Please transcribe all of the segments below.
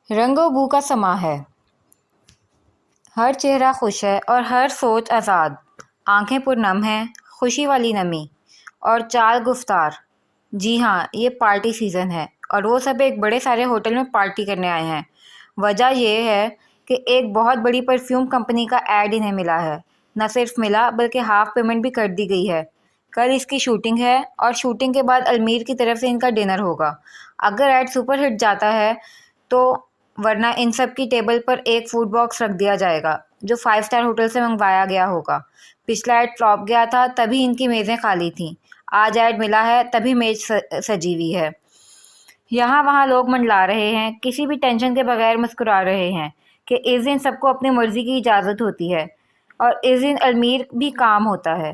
رنگ و بو کا سما ہے، ہر چہرہ خوش ہے اور ہر سوچ آزاد، آنکھیں پرنم ہیں خوشی والی نمی اور چال گفتار۔ جی ہاں، یہ پارٹی سیزن ہے اور وہ سب ایک بڑے سارے ہوٹل میں پارٹی کرنے آئے ہیں۔ وجہ یہ ہے کہ ایک بہت بڑی پرفیوم کمپنی کا ایڈ انہیں ملا ہے۔ نہ صرف ملا بلکہ ہاف پیمنٹ بھی کر دی گئی ہے۔ کل اس کی شوٹنگ ہے اور شوٹنگ کے بعد المیر کی طرف سے ان کا ڈنر ہوگا۔ اگر ایڈ سپر ہٹ جاتا ہے تو ورنہ ان سب کی ٹیبل پر ایک فوڈ باکس رکھ دیا جائے گا جو 5 اسٹار ہوٹل سے منگوایا گیا ہوگا۔ پچھلا ایڈ فلاپ گیا تھا تبھی ان کی میزیں خالی تھیں، آج ایڈ ملا ہے تبھی میز سجی ہوئی ہے۔ یہاں وہاں لوگ منڈلا رہے ہیں، کسی بھی ٹینشن کے بغیر مسکرا رہے ہیں کہ اس دن سب کو اپنی مرضی کی اجازت ہوتی ہے اور اس دن المیر بھی کام ہوتا ہے۔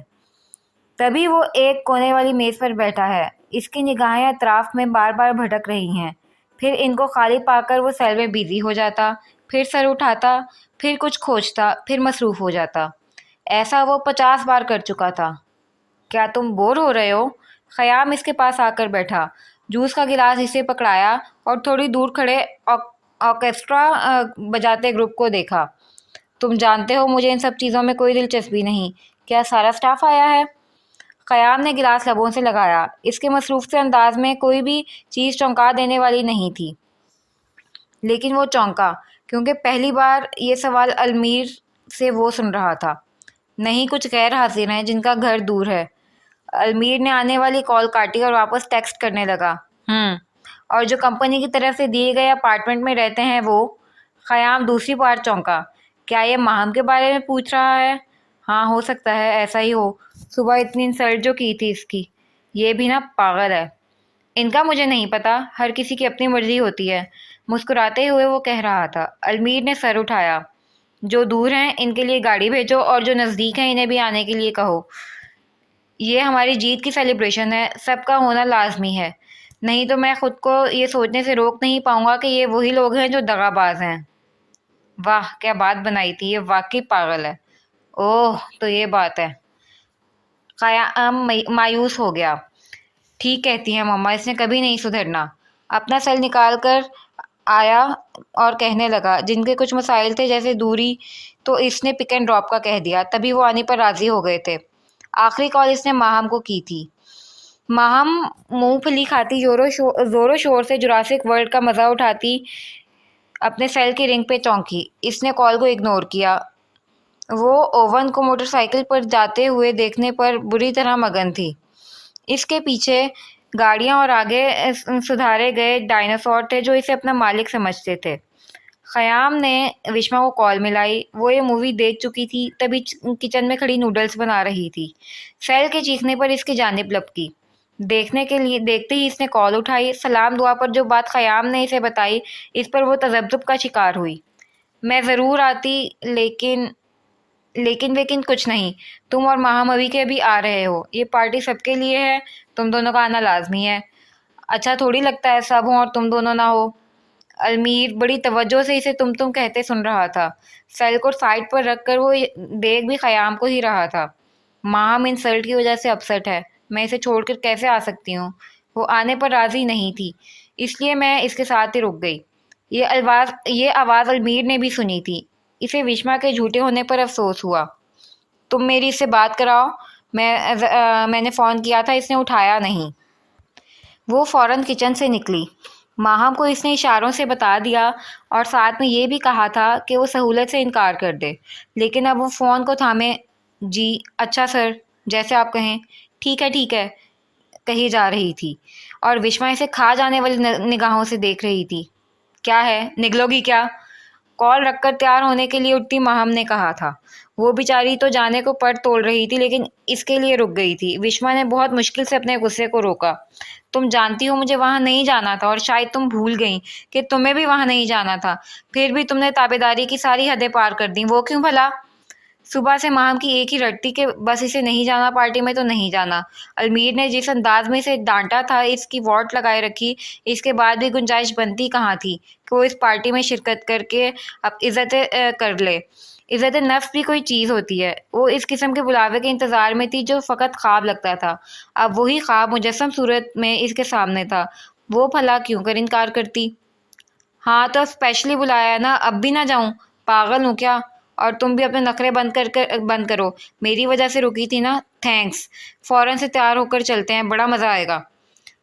تبھی وہ ایک کونے والی میز پر بیٹھا ہے، اس کی نگاہیں اطراف میں بار بار بھٹک رہی ہیں۔ پھر ان کو خالی پا کر وہ سیل میں بیزی ہو جاتا، پھر سر اٹھاتا، پھر کچھ کھوجتا، پھر مصروف ہو جاتا۔ ایسا وہ 50 بار کر چکا تھا۔ کیا تم بور ہو رہے ہو؟ خیام اس کے پاس آ کر بیٹھا، جوس کا گلاس اسے پکڑایا اور تھوڑی دور کھڑے آرکیسٹرا بجاتے گروپ کو دیکھا۔ تم جانتے ہو مجھے ان سب چیزوں میں کوئی دلچسپی نہیں، کیا سارا سٹاف آیا ہے؟ خیام نے گلاس لبوں سے لگایا، اس کے مصروف سے انداز میں کوئی بھی چیز چونکا دینے والی نہیں تھی۔ لیکن وہ چونکا کیونکہ پہلی بار یہ سوال المیر سے وہ سن رہا تھا۔ نہیں، کچھ غیر حاضر ہیں جن کا گھر دور ہے۔ المیر نے آنے والی کال کاٹی اور واپس ٹیکسٹ کرنے لگا۔ اور جو کمپنی کی طرف سے دیے گئے اپارٹمنٹ میں رہتے ہیں وہ؟ خیام دوسری بار چونکا۔ کیا یہ ماہم کے بارے میں پوچھ رہا ہے؟ ہاں، ہو سکتا ہے ایسا ہی ہو، صبح اتنی انسلٹ جو کی تھی اس کی۔ یہ بھی نا پاگل ہے۔ ان کا مجھے نہیں پتا، ہر کسی کی اپنی مرضی ہوتی ہے، مسکراتے ہوئے وہ کہہ رہا تھا۔ المیر نے سر اٹھایا۔ جو دور ہیں ان کے لیے گاڑی بھیجو اور جو نزدیک ہیں انہیں بھی آنے کے لیے کہو۔ یہ ہماری جیت کی سیلیبریشن ہے، سب کا ہونا لازمی ہے، نہیں تو میں خود کو یہ سوچنے سے روک نہیں پاؤں گا کہ یہ وہی لوگ ہیں جو دغا باز ہیں۔ واہ، کیا بات بنائی تھی، یہ واقعی پاگل ہے۔ اوہ، تو یہ بات ہے۔ خیام مایوس ہو گیا۔ ٹھیک کہتی ہیں مما، اس نے کبھی نہیں سدھرنا۔ اپنا سیل نکال کر آیا اور کہنے لگا، جن کے کچھ مسائل تھے جیسے دوری تو اس نے پک اینڈ ڈراپ کا کہہ دیا، تبھی وہ آنے پر راضی ہو گئے تھے۔ آخری کال اس نے ماہم کو کی تھی۔ ماہم منہ پھلی کھاتی زور و شور سے جراسک ورلڈ کا مزہ اٹھاتی اپنے سیل کی رنگ پہ چونکی۔ اس نے کال کو اگنور کیا۔ وہ اوون کو موٹر سائیکل پر جاتے ہوئے دیکھنے پر بری طرح مگن تھی۔ اس کے پیچھے گاڑیاں اور آگے سدھارے گئے ڈائناسور تھے جو اسے اپنا مالک سمجھتے تھے۔ خیام نے وشما کو کال ملائی۔ وہ یہ مووی دیکھ چکی تھی، تبھی کچن میں کھڑی نوڈلز بنا رہی تھی۔ سیل کے چیخنے پر اس کی جانب لپکی۔ دیکھتے ہی اس نے کال اٹھائی۔ سلام دعا پر جو بات خیام نے اسے بتائی اس پر وہ تذبذب کا شکار ہوئی۔ میں ضرور آتی لیکن کچھ نہیں، تم اور ماہم ابھی کے ابھی آ رہے ہو، یہ پارٹی سب کے لیے ہے، تم دونوں کا آنا لازمی ہے۔ اچھا تھوڑی لگتا ہے سب ہوں اور تم دونوں نہ ہو۔ المیر بڑی توجہ سے اسے تم کہتے سن رہا تھا۔ سیل کو سائڈ پر رکھ کر وہ دیکھ بھی خیام کو ہی رہا تھا۔ ماہم انسلٹ کی وجہ سے اپسٹ ہے، میں اسے چھوڑ کر کیسے آ سکتی ہوں؟ وہ آنے پر راضی نہیں تھی، اس لیے میں اس کے ساتھ ہی رک گئی۔ یہ آواز المیر نے بھی سنی تھی۔ اسے وشما کے جھوٹے ہونے پر افسوس ہوا۔ تم میری اس سے بات کراؤ، میں نے فون کیا تھا، اس نے اٹھایا نہیں۔ وہ فوراً کچن سے نکلی۔ ماہم کو اس نے اشاروں سے بتا دیا اور ساتھ میں یہ بھی کہا تھا کہ وہ سہولت سے انکار کر دے، لیکن اب وہ فون کو تھامے جی اچھا سر، جیسے آپ کہیں، ٹھیک ہے کہی جا رہی تھی، اور وشما اسے کھا جانے والی نگاہوں سے دیکھ رہی تھی۔ کیا ہے، نگلو گی کیا؟ کال رکھ کر تیار ہونے کے لیے اٹھتی ماہم نے کہا تھا۔ وہ بیچاری تو جانے کو پر توڑ رہی تھی لیکن اس کے لیے رک گئی تھی۔ وشما نے بہت مشکل سے اپنے غصے کو روکا۔ تم جانتی ہو مجھے وہاں نہیں جانا تھا اور شاید تم بھول گئیں کہ تمہیں بھی وہاں نہیں جانا تھا، پھر بھی تم نے تابعداری کی ساری حدیں پار کر دیں۔ وہ کیوں بھلا؟ صبح سے ماہم کی ایک ہی رٹ تھی کہ بس اسے نہیں جانا پارٹی میں تو نہیں جانا۔ المیر نے جس انداز میں اسے ڈانٹا تھا، اس کی واٹ لگائے رکھی، اس کے بعد بھی گنجائش بنتی کہاں تھی کہ وہ اس پارٹی میں شرکت کر کے اب عزت کر لے۔ عزت نفس بھی کوئی چیز ہوتی ہے۔ وہ اس قسم کے بلاوے کے انتظار میں تھی جو فقط خواب لگتا تھا، اب وہی خواب مجسم صورت میں اس کے سامنے تھا۔ وہ بھلا کیوں کر انکار کرتی؟ ہاں تو اسپیشلی بلایا ہے نا، اب بھی نہ جاؤں؟ پاگل ہوں کیا؟ اور تم بھی اپنے نخرے بند کرو، میری وجہ سے رکی تھی نا؟ تھینکس، فوراً سے تیار ہو کر چلتے ہیں، بڑا مزہ آئے گا۔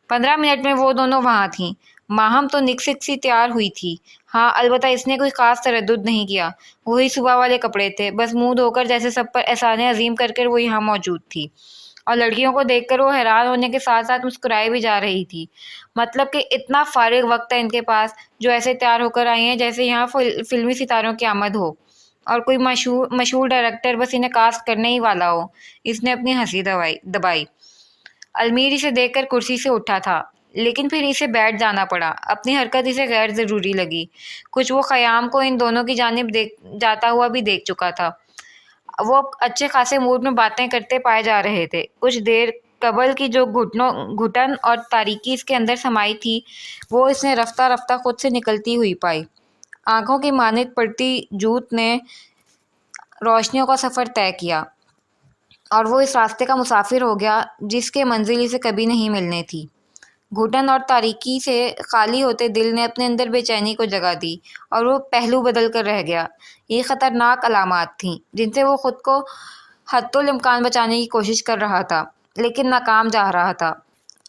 15 منٹ میں وہ دونوں وہاں تھیں۔ ماہم تو نکسک سی تیار ہوئی تھی، ہاں البتہ اس نے کوئی خاص تردد نہیں کیا، وہی صبح والے کپڑے تھے، بس منہ دھو کر جیسے سب پر احسان عظیم کر کر وہ یہاں موجود تھی، اور لڑکیوں کو دیکھ کر وہ حیران ہونے کے ساتھ ساتھ مسکرائے بھی جا رہی تھی۔ مطلب کہ اتنا فارغ وقت ہے ان کے پاس، جو ایسے تیار ہو کر آئی ہیں جیسے یہاں فلمی ستاروں کی آمد ہو، اور کوئی مشہور ڈائریکٹر بس انہیں کاسٹ کرنے ہی والا ہو۔ اس نے اپنی ہنسی دبائی۔ المیر اسے دیکھ کر کرسی سے اٹھا تھا، لیکن پھر اسے بیٹھ جانا پڑا۔ اپنی حرکت اسے غیر ضروری لگی، کچھ وہ خیام کو ان دونوں کی جانب جاتا ہوا بھی دیکھ چکا تھا۔ وہ اچھے خاصے موڈ میں باتیں کرتے پائے جا رہے تھے۔ کچھ دیر قبل کی جو گھٹن اور تاریکی اس کے اندر سمائی تھی، وہ اس نے رفتہ رفتہ خود سے نکلتی ہوئی پائی۔ آنکھوں کی مانند پڑتی جوت نے روشنیوں کا سفر طے کیا، اور وہ اس راستے کا مسافر ہو گیا جس کے منزل اسے کبھی نہیں ملنے تھی۔ گھٹن اور تاریکی سے خالی ہوتے دل نے اپنے اندر بے چینی کو جگہ دی، اور وہ پہلو بدل کر رہ گیا۔ یہ خطرناک علامات تھیں جن سے وہ خود کو حتی الامکان بچانے کی کوشش کر رہا تھا، لیکن ناکام جا رہا تھا۔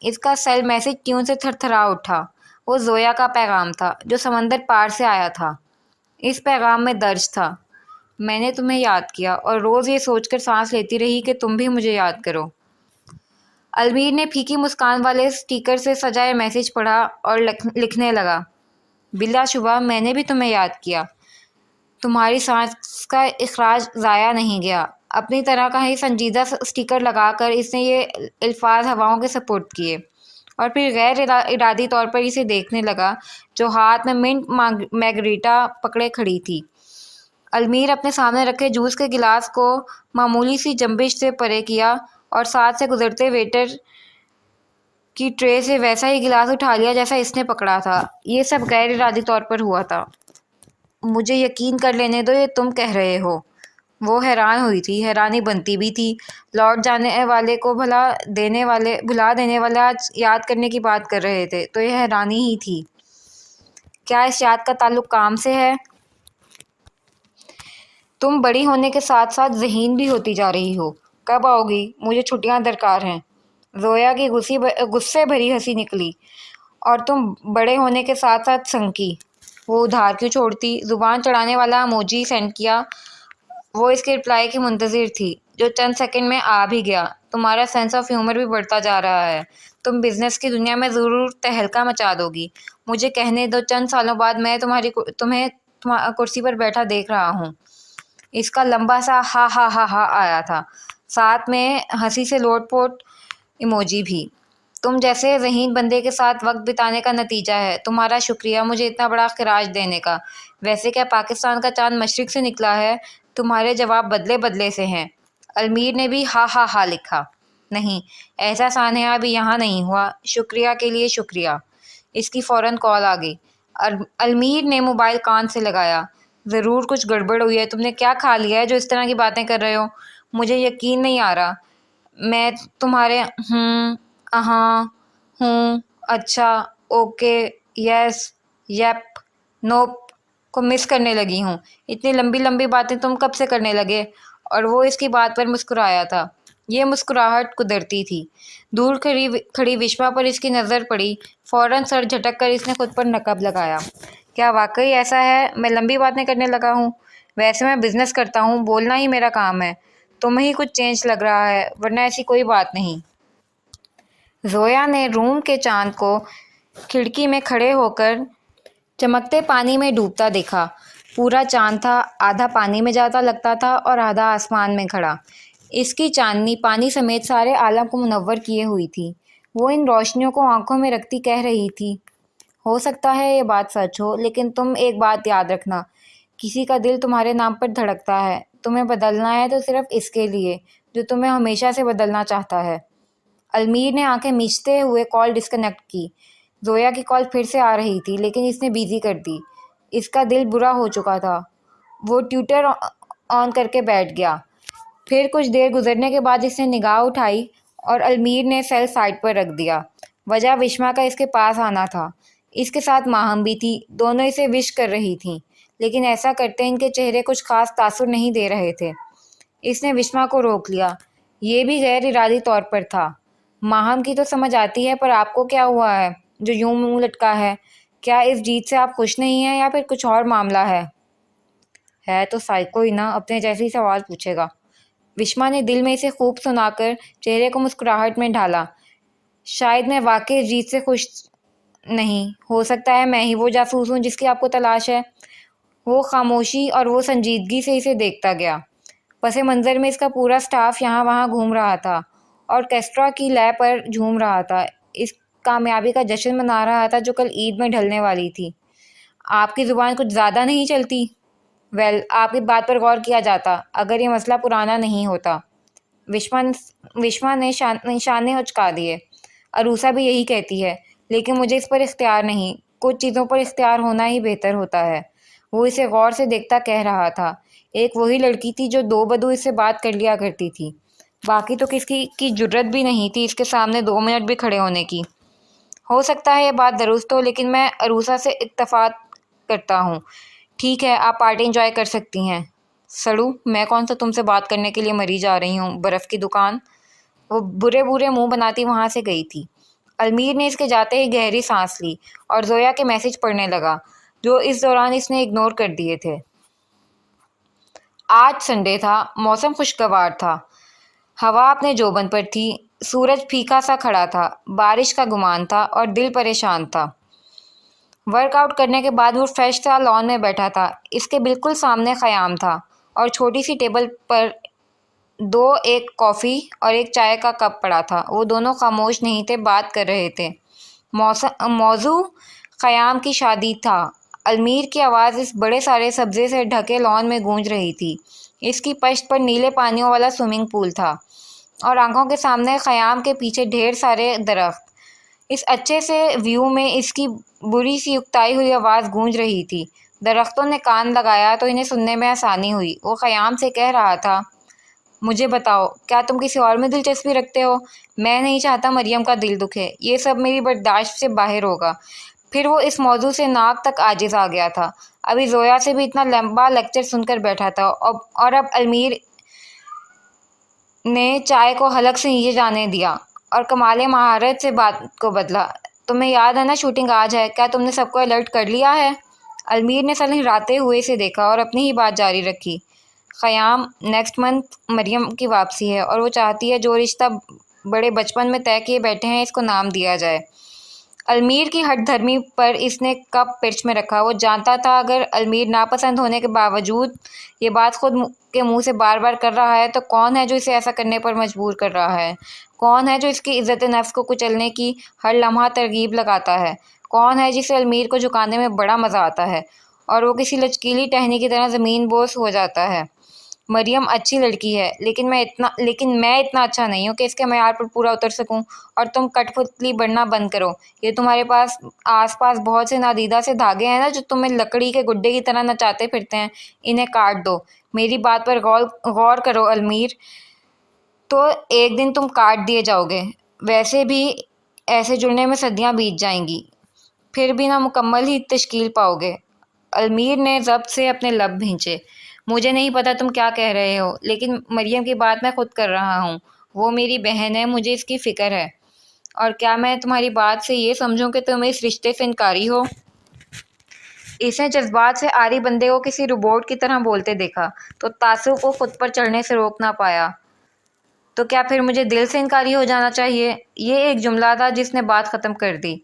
اس کا سیل میسج کیوں سے تھر تھرا اٹھا۔ وہ زویا کا پیغام تھا جو سمندر پار سے آیا تھا۔ اس پیغام میں درج تھا: میں نے تمہیں یاد کیا اور روز یہ سوچ کر سانس لیتی رہی کہ تم بھی مجھے یاد کرو۔ المیر نے پھیکی مسکان والے سٹیکر سے سجا یہ میسج پڑھا اور لکھنے لگا: بلا شبہ میں نے بھی تمہیں یاد کیا۔ تمہاری سانس کا اخراج ضائع نہیں گیا۔ اپنی طرح کا ہی سنجیدہ سٹیکر لگا کر اس نے یہ الفاظ ہواؤں کے سپرد کیے، اور پھر غیر ارادی طور پر اسے دیکھنے لگا جو ہاتھ میں منٹ میگریٹا پکڑے کھڑی تھی۔ المیر اپنے سامنے رکھے جوس کے گلاس کو معمولی سی جنبش سے پرے کیا اور ساتھ سے گزرتے ویٹر کی ٹرے سے ویسا ہی گلاس اٹھا لیا جیسا اس نے پکڑا تھا۔ یہ سب غیر ارادی طور پر ہوا تھا۔ مجھے یقین کر لینے دو، یہ تم کہہ رہے ہو۔ وہ حیران ہوئی تھی، حیرانی بنتی بھی تھی۔ لوٹ جانے والے کو بھلا دینے والے آج یاد کرنے کی بات کر رہے تھے، تو یہ حیرانی ہی تھی۔ کیا اس یاد کا تعلق کام سے ہے؟ تم بڑی ہونے کے ساتھ ساتھ ذہین بھی ہوتی جا رہی ہو۔ کب آؤ گی؟ مجھے چھٹیاں درکار ہیں۔ زویا کی غصے بھری ہنسی نکلی۔ اور تم بڑے ہونے کے ساتھ ساتھ سنکی۔ وہ ادھار کیوں چھوڑتی؟ زبان چڑھانے والا ایموجی سینڈ کیا۔ وہ اس کے رپلائی کی منتظر تھی، جو چند سیکنڈ میں آ بھی گیا۔ تمہارا سینس آف ہیومر بھی بڑھتا جا رہا ہے، تم بزنس کی دنیا میں ضرور تہلکہ مچا دو گی۔ مجھے کہنے دو، چند سالوں بعد میں تمہیں کرسی پر بیٹھا دیکھ رہا ہوں۔ اس کا لمبا سا ہا ہا ہا ہا آیا تھا، ساتھ میں ہنسی سے لوٹ پوٹ ایموجی بھی۔ تم جیسے ذہین بندے کے ساتھ وقت بتانے کا نتیجہ ہے۔ تمہارا شکریہ مجھے اتنا بڑا خراج دینے کا۔ ویسے کیا پاکستان کا چاند مشرق سے نکلا ہے؟ تمہارے جواب بدلے بدلے سے ہیں۔ المیر نے بھی ہا ہا ہا لکھا۔ نہیں، ایسا سانحہ ابھی یہاں نہیں ہوا۔ شکریہ کے لیے شکریہ۔ اس کی فوراً کال آ گئی۔ المیر نے موبائل کان سے لگایا۔ ضرور کچھ گڑبڑ ہوئی ہے۔ تم نے کیا کھا لیا ہے جو اس طرح کی باتیں کر رہے ہو؟ مجھے یقین نہیں آ رہا۔ میں تمہارے ہاں، ہوں، اچھا، اوکے، یس، یپ، نوپ کو مس کرنے لگی ہوں۔ اتنی لمبی لمبی باتیں تم کب سے کرنے لگے؟ اور وہ اس کی بات پر مسکرایا تھا۔ یہ مسکراہٹ قدرتی تھی۔ دور کھڑی وشوا پر اس کی نظر پڑی۔ فوراً سر جھٹک کر اس نے خود پر نقب لگایا۔ کیا واقعی ایسا ہے؟ میں لمبی باتیں کرنے لگا ہوں؟ ویسے میں بزنس کرتا ہوں، بولنا ہی میرا کام ہے۔ تمہیں ہی کچھ چینج لگ رہا ہے، ورنہ ایسی کوئی بات نہیں۔ زویا نے روم کے چاند کو کھڑکی میں کھڑے ہو کر چمکتے پانی میں ڈوبتا دیکھا۔ پورا چاند تھا، آدھا پانی میں جاتا لگتا تھا اور آدھا آسمان میں کھڑا۔ اس کی چاندنی پانی سمیت سارے عالم کو منور کیے ہوئی تھی۔ وہ ان روشنیوں کو آنکھوں میں رکھتی کہہ رہی تھی: ہو سکتا ہے یہ بات سچ ہو، لیکن تم ایک بات یاد رکھنا، کسی کا دل تمہارے نام پر دھڑکتا ہے۔ تمہیں بدلنا ہے تو صرف اس کے لیے جو تمہیں ہمیشہ سے بدلنا چاہتا ہے۔ المیر نے آنکھیں میچتے ہوئے کال ڈسکنیکٹ کی۔ زویا کی کال پھر سے آ رہی تھی، لیکن اس نے بیزی کر دی۔ اس کا دل برا ہو چکا تھا۔ وہ ٹویٹر آن کر کے بیٹھ گیا۔ پھر کچھ دیر گزرنے کے بعد اس نے نگاہ اٹھائی اور المیر نے سیل سائڈ پر رکھ دیا۔ وجہ وشما کا اس کے پاس آنا تھا۔ اس کے ساتھ ماہم بھی تھی، دونوں اسے وش کر رہی تھیں، لیکن ایسا کرتے ان کے چہرے کچھ خاص تاثر نہیں دے رہے تھے۔ اس نے وشما کو روک لیا، یہ بھی غیر ارادی طور پر تھا۔ ماہم کی تو سمجھ آتی ہے، پر آپ کو کیا ہوا ہے جو یوں منہ لٹکا ہے؟ کیا اس جیت سے آپ خوش نہیں ہیں یا پھر کچھ اور معاملہ ہے تو سائیکو ہی نا، اپنے جیسے ہی سوال پوچھے گا۔ وشما نے دل میں اسے خوب سنا کر چہرے کو مسکراہٹ میں ڈھالا۔ شاید میں واقعی اس جیت سے خوش نہیں، ہو سکتا ہے میں ہی وہ جاسوس ہوں جس کی آپ کو تلاش ہے۔ وہ خاموشی اور وہ سنجیدگی سے اسے دیکھتا گیا۔ پس منظر میں اس کا پورا سٹاف یہاں وہاں گھوم رہا تھا اور کیسٹرا کی لے پر جھوم رہا تھا، اس کامیابی کا جشن منا رہا تھا جو کل عید میں ڈھلنے والی تھی۔ آپ کی زبان کچھ زیادہ نہیں چلتی؟ آپ کی بات پر غور کیا جاتا اگر یہ مسئلہ پرانا نہیں ہوتا۔ وشما نے نشانے اچکا دیے۔ عروسا بھی یہی کہتی ہے، لیکن مجھے اس پر اختیار نہیں، کچھ چیزوں پر اختیار ہونا ہی بہتر ہوتا ہے۔ وہ اسے غور سے دیکھتا کہہ رہا تھا، ایک وہی لڑکی تھی جو دو بدو اس سے بات کر لیا کرتی تھی، باقی تو کسی کی جرت بھی نہیں تھی اس کے سامنے 2 منٹ بھی کھڑے ہونے کی۔ ہو سکتا ہے یہ بات درست ہو، لیکن میں عروسا سے اتفاق کرتا ہوں۔ ٹھیک ہے، آپ پارٹی انجوائے کر سکتی ہیں۔ سڑو، میں کون سا تم سے بات کرنے کے لیے مری جا رہی ہوں، برف کی دکان۔ وہ برے منہ بناتی وہاں سے گئی تھی۔ المیر نے اس کے جاتے ہی گہری سانس لی اور زویا کے میسج پڑھنے لگا جو اس دوران اس نے اگنور کر دیے تھے۔ آج سنڈے تھا، موسم خوشگوار تھا، ہوا اپنے جوبن پر تھی، سورج پھیکا سا کھڑا تھا، بارش کا گمان تھا اور دل پریشان تھا۔ ورک آؤٹ کرنے کے بعد وہ فریش سا لان میں بیٹھا تھا، اس کے بالکل سامنے خیام تھا اور چھوٹی سی ٹیبل پر ایک کافی اور ایک چائے کا کپ پڑا تھا۔ وہ دونوں خاموش نہیں تھے، بات کر رہے تھے۔ موضوع خیام کی شادی تھا۔ المیر کی آواز اس بڑے سارے سبزے سے ڈھکے لان میں گونج رہی تھی۔ اس کی پشت پر نیلے پانیوں والا سوئمنگ پول تھا اور آنکھوں کے سامنے خیام کے پیچھے ڈھیر سارے درخت۔ اس اچھے سے ویو میں اس کی بری سی اکتائی ہوئی آواز گونج رہی تھی۔ درختوں نے کان لگایا تو انہیں سننے میں آسانی ہوئی۔ وہ خیام سے کہہ رہا تھا، مجھے بتاؤ، کیا تم کسی اور میں دلچسپی رکھتے ہو؟ میں نہیں چاہتا مریم کا دل دکھے، یہ سب میری برداشت سے باہر ہوگا۔ پھر وہ اس موضوع سے ناک تک عاجز آ گیا تھا۔ ابھی زویا سے بھی اتنا لمبا لیکچر سن کر بیٹھا تھا اور اب المیر نے چائے کو حلق سے نیچے جانے دیا اور کمال مہارت سے بات کو بدلا۔ تمہیں یاد ہے نا شوٹنگ آج ہے، کیا تم نے سب کو الرٹ کر لیا ہے؟ المیر نے سر ہلاتے ہوئے اسے دیکھا اور اپنی ہی بات جاری رکھی۔ خیام، نیکسٹ منتھ مریم کی واپسی ہے اور وہ چاہتی ہے جو رشتہ بڑے بچپن میں طے کیے بیٹھے ہیں اس کو نام دیا جائے۔ المیر کی ہٹ دھرمی پر اس نے کپ پرچ میں رکھا۔ وہ جانتا تھا اگر المیر ناپسند ہونے کے باوجود یہ بات خود کے منہ سے بار بار کر رہا ہے تو کون ہے جو اسے ایسا کرنے پر مجبور کر رہا ہے؟ کون ہے جو اس کی عزت نفس کو کچلنے کی ہر لمحہ ترغیب لگاتا ہے؟ کون ہے جسے المیر کو جھکانے میں بڑا مزہ آتا ہے اور وہ کسی لچکیلی ٹہنی کی طرح زمین بوس ہو جاتا ہے؟ مریم اچھی لڑکی ہے، لیکن میں اتنا اچھا نہیں ہوں کہ اس کے معیار پر پورا اتر سکوں، اور تم کٹ پتلی بننا بند کرو۔ یہ تمہارے آس پاس بہت سے نادیدہ سے دھاگے ہیں نا جو تمہیں لکڑی کے گڈے کی طرح نچاتے پھرتے ہیں، انہیں کاٹ دو۔ میری بات پر غور کرو المیر، تو ایک دن تم کاٹ دیے جاؤ گے۔ ویسے بھی ایسے جڑنے میں صدیاں بیت جائیں گی، پھر بھی نہ مکمل ہی تشکیل پاؤ گے۔ المیر نے ضبط سے اپنے لب بھینچے۔ مجھے نہیں پتا تم کیا کہہ رہے ہو، لیکن مریم کی بات میں خود کر رہا ہوں۔ وہ میری بہن ہے، مجھے اس کی فکر ہے۔ اور کیا میں تمہاری بات سے یہ سمجھوں کہ تم اس رشتے سے انکاری ہو؟ اس نے جذبات سے عاری بندے کو کسی روبوٹ کی طرح بولتے دیکھا تو تعصب کو خود پر چڑھنے سے روک نہ پایا۔ تو کیا پھر مجھے دل سے انکاری ہو جانا چاہیے؟ یہ ایک جملہ تھا جس نے بات ختم کر دی۔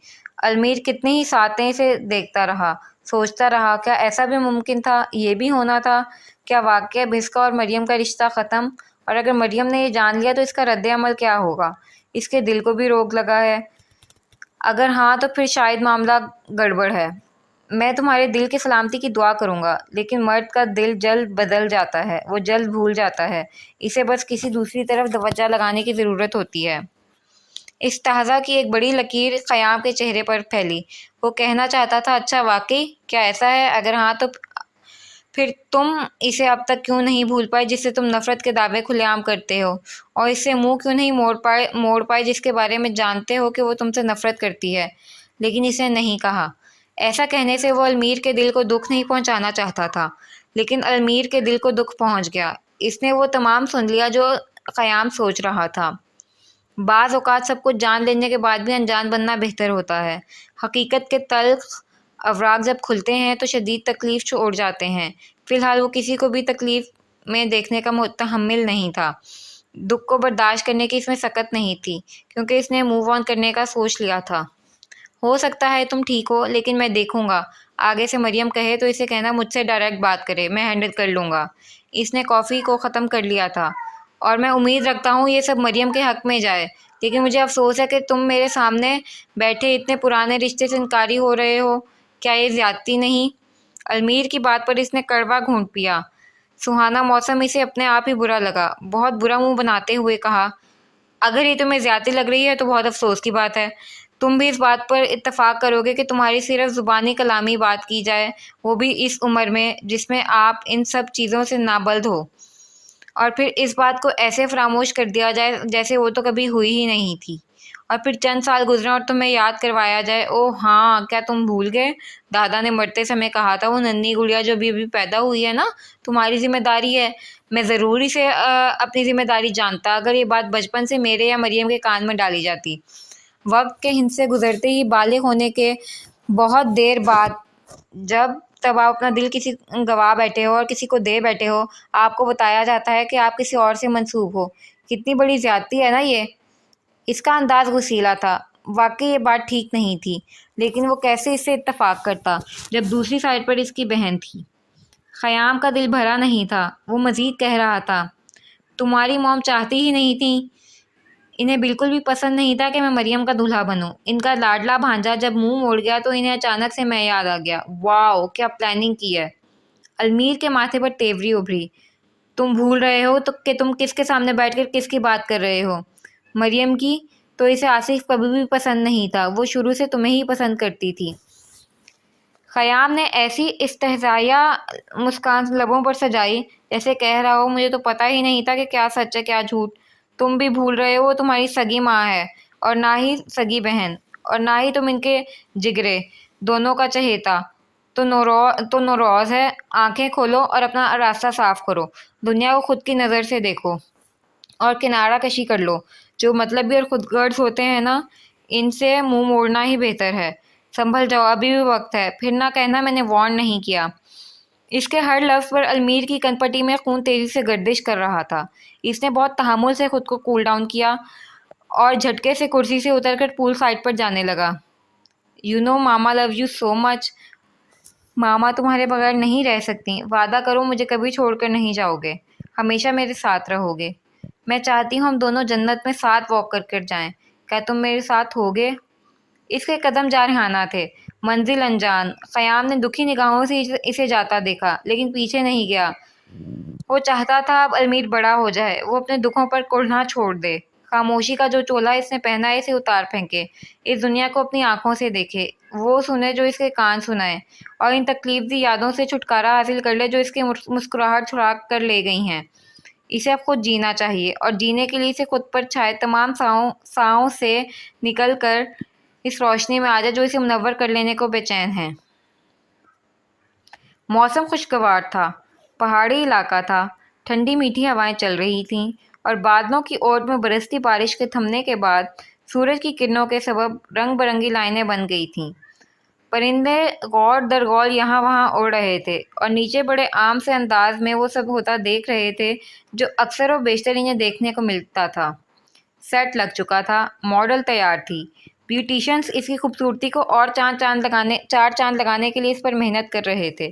المیر کتنی ہی ساتیں اسے دیکھتا رہا، سوچتا رہا، کیا ایسا بھی ممکن تھا؟ یہ بھی ہونا تھا؟ کیا واقعہ بھسکا اور مریم کا رشتہ ختم؟ اور اگر مریم نے یہ جان لیا تو اس کا رد عمل کیا ہوگا؟ اس کے دل کو بھی روگ لگا ہے۔ اگر ہاں تو پھر شاید معاملہ گڑبڑ ہے۔ میں تمہارے دل کی سلامتی کی دعا کروں گا، لیکن مرد کا دل جلد بدل جاتا ہے، وہ جلد بھول جاتا ہے، اسے بس کسی دوسری طرف توجہ لگانے کی ضرورت ہوتی ہے۔ استحضاء کی ایک بڑی لکیر خیام کے چہرے پر پھیلی۔ وہ کہنا چاہتا تھا، اچھا واقعی؟ کیا ایسا ہے؟ اگر ہاں تو پھر تم اسے اب تک کیوں نہیں بھول پائے جس سے تم نفرت کے دعوے کھلے عام کرتے ہو، اور اس سے منہ کیوں نہیں موڑ پائے جس کے بارے میں جانتے ہو کہ وہ تم سے نفرت کرتی ہے، لیکن اس نے نہیں کہا۔ ایسا کہنے سے وہ المیر کے دل کو دکھ نہیں پہنچانا چاہتا تھا، لیکن المیر کے دل کو دکھ پہنچ گیا۔ اس نے وہ تمام سن لیا جو قیام سوچ رہا تھا۔ بعض اوقات سب کچھ جان لینے کے بعد بھی انجان بننا بہتر ہوتا ہے۔ حقیقت کے تلخ اوراق جب کھلتے ہیں تو شدید تکلیف چھوڑ جاتے ہیں۔ فی الحال وہ کسی کو بھی تکلیف میں دیکھنے کا متحمل نہیں تھا۔ دکھ کو برداشت کرنے کی اس میں سکت نہیں تھی، کیونکہ اس نے موو آن کرنے کا سوچ لیا تھا۔ ہو سکتا ہے تم ٹھیک ہو، لیکن میں دیکھوں گا۔ آگے سے مریم کہے تو اسے کہنا مجھ سے ڈائریکٹ بات کرے، میں ہینڈل کر لوں گا۔ اس نے کافی کو ختم کر لیا تھا، اور میں امید رکھتا ہوں یہ سب مریم کے حق میں جائے، لیکن مجھے افسوس ہے کہ تم میرے سامنے بیٹھے اتنے پرانے رشتے سے انکاری ہو رہے ہو۔ کیا یہ زیادتی نہیں؟ المیر کی بات پر اس نے کڑوا گھونٹ پیا۔ سہانا موسم اسے اپنے آپ ہی برا لگا۔ بہت برا منہ بناتے ہوئے کہا، اگر یہ تمہیں زیادتی لگ رہی ہے تو بہت افسوس کی بات ہے۔ تم بھی اس بات پر اتفاق کرو گے کہ تمہاری صرف زبانی کلامی بات کی جائے، وہ بھی اس عمر میں جس میں آپ ان سب چیزوں سے نابلد ہو، اور پھر اس بات کو ایسے فراموش کر دیا جائے جیسے وہ تو کبھی ہوئی ہی نہیں تھی، اور پھر چند سال گزریں اور تمہیں یاد کروایا جائے۔ اوہ ہاں، کیا تم بھول گئے؟ دادا نے مرتے سمے کہا تھا، وہ ننھی گڑیا جو ابھی پیدا ہوئی ہے نا، تمہاری ذمہ داری ہے۔ میں ضرور اسے اپنی ذمہ داری جانتا اگر یہ بات بچپن سے میرے یا مریم کے کان میں ڈالی جاتی۔ وقت کے ہند سے گزرتے ہی بالغ ہونے کے بہت دیر بعد تب آپ اپنا دل کسی گوا بیٹھے ہو اور کسی کو دے بیٹھے ہو، آپ کو بتایا جاتا ہے کہ آپ کسی اور سے منسوب ہو۔ کتنی بڑی زیادتی ہے نا یہ۔ اس کا انداز غصیلا تھا۔ واقعی یہ بات ٹھیک نہیں تھی، لیکن وہ کیسے اس سے اتفاق کرتا جب دوسری سائڈ پر اس کی بہن تھی؟ خیام کا دل بھرا نہیں تھا۔ وہ مزید کہہ رہا تھا، تمہاری موم چاہتی ہی نہیں تھی، انہیں بالکل بھی پسند نہیں تھا کہ میں مریم کا دولہا بنوں۔ ان کا لاڈلا بھانجا جب منہ موڑ گیا تو انہیں اچانک سے میں یاد آ گیا۔ واؤ، کیا پلاننگ کی ہے! المیر کے ماتھے پر تیوری ابھری۔ تم بھول رہے ہو کہ تم کس کے سامنے بیٹھ کر کس کی بات کر رہے ہو؟ مریم کی؟ تو اسے آصف کبھی بھی پسند نہیں تھا، وہ شروع سے تمہیں ہی پسند کرتی تھی۔ خیام نے ایسی استہزائیہ مسکان لبوں پر سجائی جیسے کہہ رہا ہو، مجھے تو پتہ ہی نہیں تھا کہ کیا سچ ہے کیا جھوٹ۔ تم بھی بھول رہے ہو، وہ تمہاری سگی ماں ہے، اور نہ ہی سگی بہن، اور نہ ہی تم ان کے جگرے دونوں کا چہیتا۔ تو نوروز ہے۔ آنکھیں کھولو اور اپنا راستہ صاف کرو، دنیا کو خود کی نظر سے دیکھو اور کنارہ کشی کر لو۔ جو مطلبی اور خود غرض ہوتے ہیں نا، ان سے منہ موڑنا ہی بہتر ہے۔ سنبھل جاؤ، ابھی بھی وقت ہے، پھر نہ کہنا میں نے وارن نہیں کیا۔ اس کے ہر لفظ پر المیر کی کنپٹی میں خون تیزی سے گردش کر رہا تھا۔ اس نے بہت تحمل سے خود کو کول ڈاؤن کیا اور جھٹکے سے کرسی سے اتر کر پول سائڈ پر جانے لگا۔ You know mama love you so مچ۔ ماما تمہارے بغیر نہیں رہ سکتی۔ وعدہ کرو مجھے کبھی چھوڑ کر نہیں جاؤ گے، ہمیشہ میرے ساتھ رہو گے۔ میں چاہتی ہوں ہم دونوں جنت میں ساتھ واک کر جائیں۔ کیا تم میرے ساتھ ہوگے؟ اس کے قدم جارحانہ تھے، منزل انجان۔ خیام نے دکھی نگاہوں سے اسے جاتا دیکھا، لیکن پیچھے نہیں گیا۔ وہ چاہتا تھا اب المیر بڑا ہو جائے، وہ اپنے دکھوں پر کڑھنا چھوڑ دے، خاموشی کا جو چولا اس نے پہنا ہے اسے اتار پھینکے، اس دنیا کو اپنی آنکھوں سے دیکھے، وہ سنے جو اس کے کان سنائیں، اور ان تکلیف دی یادوں سے چھٹکارا حاصل کر لے جو اس کی مسکراہٹ چھڑا کر لے گئی ہیں۔ اسے اب خود جینا چاہیے، اور جینے کے لیے اسے خود پر چھائے تمام ساؤں سے نکل کر اس روشنی میں آ جائے جو اسے منور کر لینے کو بے چین ہے۔ موسم خوشگوار تھا، پہاڑی علاقہ تھا، ٹھنڈی میٹھی ہوائیں چل رہی تھیں، اور بادلوں کی اوٹ میں برستی بارش کے تھمنے کے بعد سورج کی کرنوں کے سبب رنگ برنگی لائنیں بن گئی تھیں۔ پرندے غور در غور یہاں وہاں اڑ رہے تھے، اور نیچے بڑے عام سے انداز میں وہ سب ہوتا دیکھ رہے تھے جو اکثر و بیشتر انہیں دیکھنے کو ملتا تھا۔ سیٹ لگ چکا تھا، ماڈل تیار تھی، بیوٹیشنز اس کی خوبصورتی کو اور چار چاند لگانے کے لیے اس پر محنت کر رہے تھے۔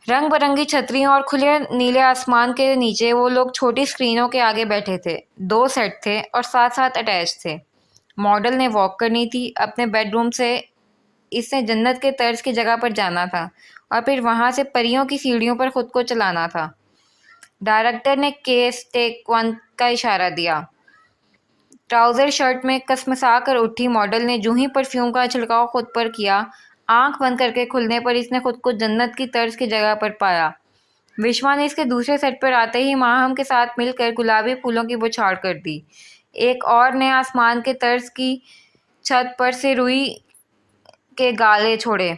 رنگ برنگی چھتریوں اور کھلے نیلے آسمان کے نیچے وہ لوگ چھوٹی اسکرینوں کے آگے بیٹھے تھے۔ 2 سیٹ تھے اور ساتھ ساتھ اٹیچ تھے۔ ماڈل نے واک کرنی تھی، اپنے بیڈ روم سے اس نے جنت کے طرز کی جگہ پر جانا تھا، اور پھر وہاں سے پریوں کی سیڑھیوں پر خود کو چلانا تھا۔ ڈائریکٹر نے کیس ٹیک 1 کا اشارہ دیا۔ ٹراؤزر شرٹ میں کسمسا کر اٹھی ماڈل نے جوں ہی پرفیوم کا چھڑکاؤ خود پر کیا، آنکھ بند کر کے کھلنے پر اس نے خود کو جنت کی طرز کی جگہ پر پایا۔ وشوا نے اس کے دوسرے سیٹ پر آتے ہی ماہم کے ساتھ مل کر گلابی پھولوں کی بچھاڑ کر دی۔ ایک اور نے آسمان کے طرز کی چھت پر سے روئی کے گالے چھوڑے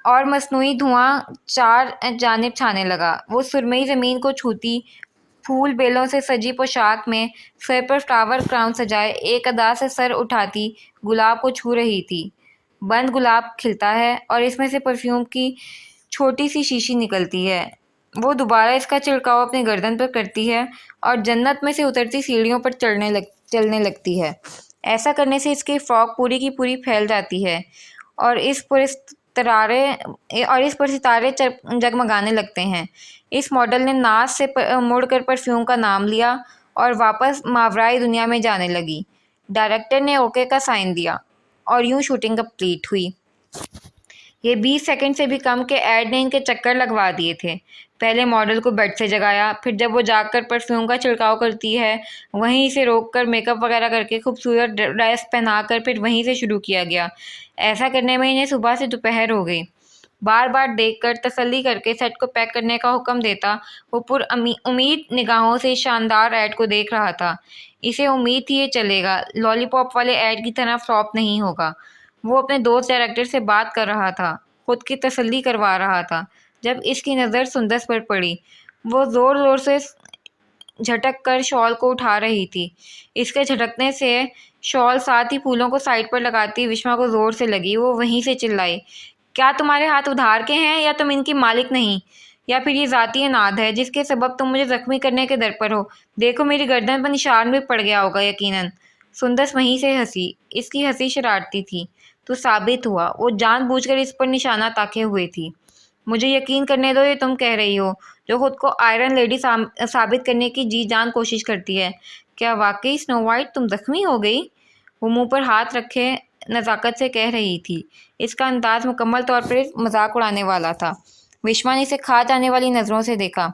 اور مصنوعی دھواں چار جانب چھانے لگا۔ وہ سرمئی زمین کو چھوتی، پھول بیلوں سے سجی پوشاک میں، سر پر فلاور کراؤن سجائے، ایک ادا سے سر اٹھاتی گلاب کو چھو رہی تھی۔ بند گلاب کھلتا ہے اور اس میں سے پرفیوم کی چھوٹی سی شیشی نکلتی ہے۔ وہ دوبارہ اس کا چھڑکاؤ اپنی گردن پر کرتی ہے اور جنت میں سے اترتی سیڑھیوں پر چلنے لگتی ہے۔ ایسا کرنے سے اس کی فراک پوری کی پوری پھیل جاتی ہے اور اس پر ستارے جگمگانے لگتے ہیں۔ اس ماڈل نے ناز سے مڑ کر پرفیوم کا نام لیا اور واپس ماورائے دنیا میں جانے لگی۔ ڈائریکٹر نے اوکے کا سائن دیا اور یوں شوٹنگ کمپلیٹ ہوئی۔ یہ 20 سیکنڈ سے بھی کم کے ایڈ نے ان کے چکر لگوا دیے تھے۔ پہلے ماڈل کو بیڈ سے جگایا، پھر جب وہ جاگ کر پرفیوم کا چھڑکاؤ کرتی ہے وہیں اسے روک کر میک اپ وغیرہ کر کے خوبصورت ڈریس پہنا کر پھر وہیں سے شروع کیا گیا۔ ایسا کرنے میں انہیں صبح سے دوپہر ہو گئی۔ بار بار دیکھ کر تسلی کر کے سیٹ کو پیک کرنے کا حکم دیتا وہ امید نگاہوں سے شاندار ایڈ کو دیکھ رہا تھا۔ اسے امید تھی یہ چلے گا، لالی پاپ والے ایڈ کی طرح فلاپ نہیں ہوگا۔ وہ اپنے دوست ڈائریکٹر سے بات کر رہا تھا، خود کی تسلی کروا رہا تھا، جب اس کی نظر سندس پر پڑی۔ وہ زور زور سے جھٹک کر شال کو اٹھا رہی تھی۔ اس کے جھٹکنے سے شال ساتھ ہی پھولوں کو سائڈ پر لگاتی وشما کو زور سے لگی۔ وہ وہیں سے چلائی، کیا تمہارے ہاتھ ادھار کے ہیں یا تم ان کی مالک نہیں؟ یا پھر یہ ذاتی اناد ہے جس کے سبب تم مجھے زخمی کرنے کے در پر ہو؟ دیکھو میری گردن پر نشان بھی پڑ گیا ہوگا یقیناً۔ سندس وہیں سے ہنسی، اس کی ہنسی شرارتی تھی۔ تو ثابت ہوا وہ جان بوجھ کر اس پر نشانہ تاکے ہوئے تھی۔ مجھے یقین کرنے دو، یہ تم کہہ رہی ہو جو خود کو آئرن لیڈی ثابت کرنے کی جی جان کوشش کرتی ہے۔ کیا واقعی سنو وائٹ تم زخمی ہو گئی؟ وہ منہ پر ہاتھ رکھے نزاکت سے کہہ رہی تھی۔ اس کا انداز مکمل طور پر مذاق اڑانے والا تھا۔ وشما نے اسے کھا جانے والی نظروں سے دیکھا۔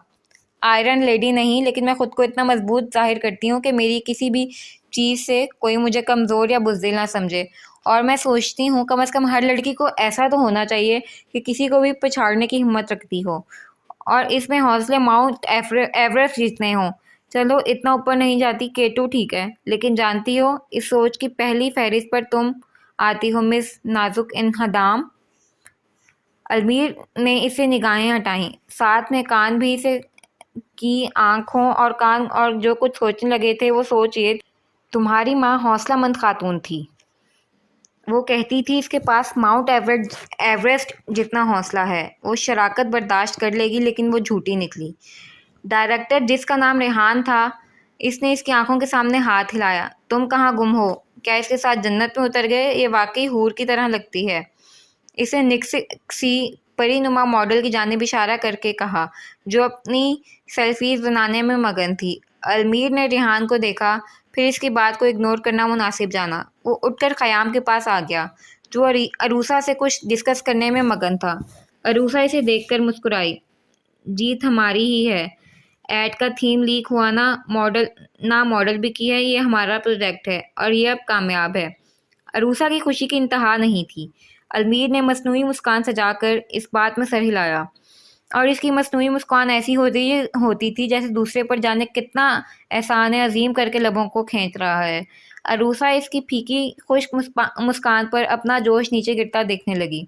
آئرن لیڈی نہیں، لیکن میں خود کو اتنا مضبوط ظاہر کرتی ہوں کہ میری کسی بھی چیز سے کوئی مجھے کمزور یا بزدل نہ سمجھے، اور میں سوچتی ہوں کم از کم ہر لڑکی کو ایسا تو ہونا چاہیے کہ کسی کو بھی پچھاڑنے کی ہمت رکھتی ہو، اور اس میں حوصلے ماؤنٹ ایوریسٹ جتنے ہوں۔ چلو اتنا اوپر نہیں جاتی، K2 ٹھیک ہے، لیکن جانتی ہو اس سوچ کی پہلی فہرست پر تم آتی ہو مس نازک انہدام۔ المیر نے اس سے نگاہیں ہٹائیں، ساتھ میں کان بھی سے کی آنکھوں اور کان اور جو کچھ سوچنے لگے تھے وہ سوچ یہ تمہاری ماں حوصلہ مند خاتون تھی۔ وہ کہتی تھی اس کے پاس ماؤنٹ ایوریسٹ جتنا حوصلہ ہے، وہ شراکت برداشت کر لے گی، لیکن وہ جھوٹی نکلی۔ ڈائریکٹر جس کا نام ریحان تھا، اس نے اس کی آنکھوں کے سامنے ہاتھ ہلایا۔ تم کہاں گم ہو؟ کیا اس کے ساتھ جنت میں اتر گئے؟ یہ واقعی حور کی طرح لگتی ہے۔ اسے نکسی پری نما ماڈل کی جانب اشارہ کر کے کہا جو اپنی سیلفیز بنانے میں مگن تھی۔ المیر نے ریحان کو دیکھا، پھر اس کی بات کو اگنور کرنا مناسب جانا۔ وہ اٹھ کر خیام کے پاس آ گیا جو عروسہ سے کچھ ڈسکس کرنے میں مگن تھا۔ عروسہ اسے دیکھ کر مسکرائی۔ جیت ہماری ہی ہے۔ ایڈ کا تھیم لیک ہوا نہ ماڈل بھی کی ہے، یہ ہمارا پروجیکٹ ہے اور یہ اب کامیاب ہے۔ عروسہ کی خوشی کی انتہا نہیں تھی۔ المیر نے مصنوعی مسکان سجا کر اس بات میں سر ہلایا، اور اس کی مصنوعی مسکان ایسی ہوتی تھی جیسے دوسرے پر جانے کتنا احسان عظیم کر کے لبوں کو کھینچ رہا ہے۔ عروسہ اس کی پھیکی خشک مسکان پر اپنا جوش نیچے گرتا دیکھنے لگی۔